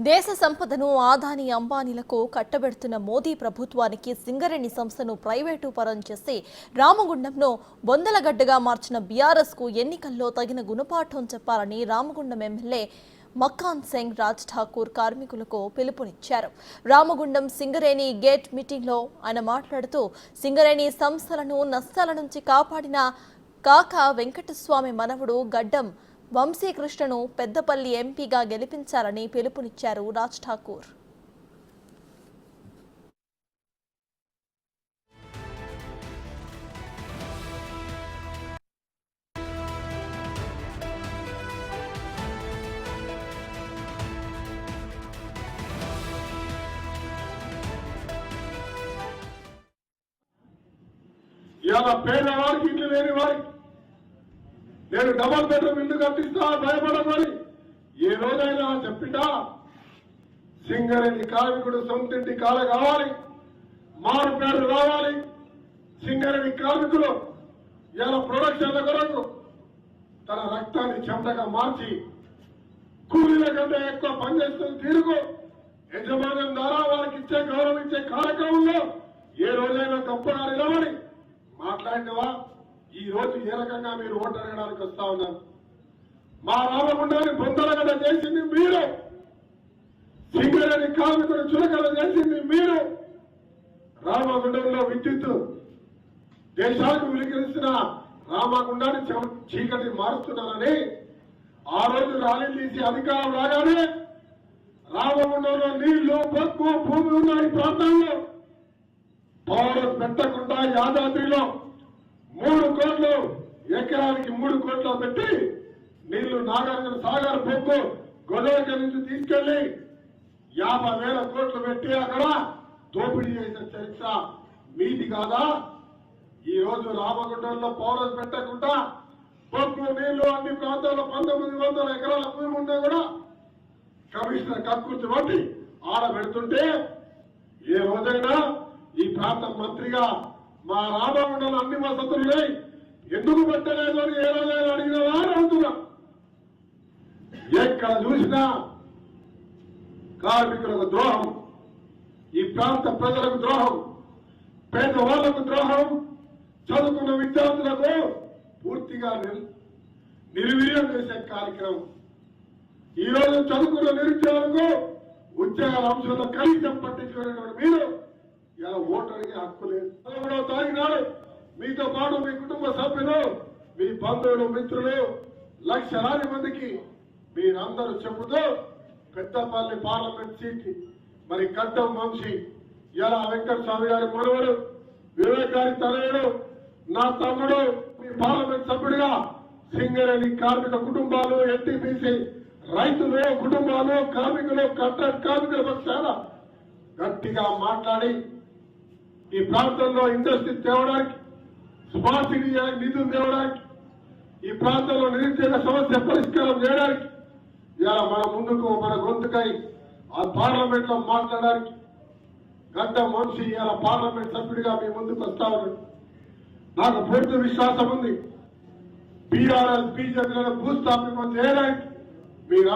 దేశ సంపదను ఆదాని అంబానీలకు కట్టబెడుతున్న మోదీ ప్రభుత్వానికి సింగరేణి సంస్థను ప్రైవేటు పరం చేసి రామగుండంను బొందలగడ్డగా మార్చిన బీఆర్ఎస్ కు ఎన్నికల్లో తగిన గుణపాఠం చెప్పాలని రామగుండం ఎమ్మెల్యే మక్కాన్ సింగ్ రాజ్ ఠాకూర్ కార్మికులకు పిలుపునిచ్చారు. రామగుండం సింగరేణి గేట్ మీటింగ్ లో ఆయన మాట్లాడుతూ సింగరేణి సంస్థలను నష్టాల నుంచి కాపాడిన కాక వెంకటస్వామి మనవడు గడ్డం వంశీకృష్ణను పెద్దపల్లి ఎంపీగా గెలిపించాలని పిలుపునిచ్చారు రాజ్ ఠాకూర్. ఇలా పేదవారికి ఇల్లు లేని వారికి నేను డబల్ బెడ్రూమ్ ఇల్లు కట్టిస్తా భయపడమని ఏ రోజైనా చెప్పిందా? సింగరేణి కార్మికుడు సొంతింటి కాల కావాలి, మారు పేరు రావాలి. సింగరేణి కార్మికులు ఇలా ప్రొడక్షన్ల కొరకు తన రక్తాన్ని చెమటగా మార్చి కూలీల కంటే ఎక్కువ పనిచేస్తున్న తీరుకు యజమాన్యం ద్వారా వారికి ఇచ్చే గౌరవం ఇచ్చే కార్యక్రమంలో ఏ రోజైనా గొప్పగా నిలబడి మాట్లాడినవా? ఈ రోజు ఏ రకంగా మీరు ఓటు అడగడానికి వస్తా ఉన్నారు? మా రామగుండాన్ని బొందలగడ్డ చేసింది మీరు, సింగరేణి కార్మికుడు చులకన చేసింది మీరు. రామగుండంలో విద్యుత్ దేశాలకు విలికరిస్తున్న రామగుండాన్ని చీకటి మారుస్తున్నారని ఆ రోజు ర్యాలీ తీసి అధికారం రాగానే రామగుండంలో నీళ్లు బొగ్గు భూమి ఉన్న ఈ ప్రాంతాల్లో పౌరం పెట్టకుండా యాదాద్రిలో 3 కోట్లు ఎకరానికి 3 కోట్లు పెట్టి నీళ్లు నాగార్జున సాగర్ బొగ్గు గోదావరి నుంచి తీసుకెళ్లి 50,000 కోట్లు పెట్టి అక్కడ దోపిడీ చేసిన చరిత్ర మీది కాదా? ఈ రోజు రామగుండంలో పౌరం పెట్టకుండా బొగ్గు నీళ్లు అన్ని ప్రాంతాల్లో 1900 ఎకరాల భూమి ఉంటే కూడా కమిషనర్ కక్కుర్తి బట్టి ఆడ పెడుతుంటే ఏ రోజైనా ఈ ప్రాంత మంత్రిగా మా రామగుండంలో అన్ని వసతులు ఎందుకు పెట్టలేదు అని ఏ రోజైనా అడిగిన వారు అవుతున్నా? ఎక్కడ చూసినా కార్మికులకు ద్రోహం, ఈ ప్రాంత ప్రజలకు ద్రోహం, పేదవాళ్లకు ద్రోహం, చదువుకున్న విద్యార్థులకు పూర్తిగా నిర్వీర్యం చేసే కార్యక్రమం. ఈ రోజు చదువుకున్న నిరుద్యోగులకు ఉద్యోగాల అంశంలో కనీసం పట్టించుకునేటువంటి మీరు ఇలా ఓటు అడిగే హక్కు లేదు. 13వ తారీఖు నాడు మీతో పాటు మీ కుటుంబ సభ్యులు, మీ బంధువులు, మిత్రులు లక్షలాది మందికి మీరందరూ చెబుతూ పెద్దపల్లి పార్లమెంట్ సీట్ మరి గడ్డం వంశీ ఇలా వెంకటస్వామి గారి మనవడు, వివేక్ గారి తనయుడు, నా తమ్ముడు మీ పార్లమెంట్ సభ్యుడిగా సింగరేణి కార్మిక కుటుంబాలు, ఎన్టీపీసీ రైతులు కుటుంబాలు, కార్మికులు, కాంట్రాక్ట్ కార్మికుల పక్షాన గట్టిగా మాట్లాడి ఈ ప్రాంతంలో ఇండస్ట్రీ తేవడానికి, స్మార్ట్ సిటీ నిధులు తేవడానికి, ఈ ప్రాంతంలో నిరుద్యోగ సమస్య పరిష్కారం చేయడానికి ఇలా మన ముందుకు మన గొంతుకై ఆ పార్లమెంట్ లో మాట్లాడడానికి గడ్డం వంశీ ఇలా పార్లమెంట్ సభ్యుడిగా మీ ముందుకు వస్తా ఉన్నాడు. నాకు పూర్తి విశ్వాసం ఉంది. బీఆర్ఎస్ బీజేపీలను భూస్థాపితం చేయడానికి మీరు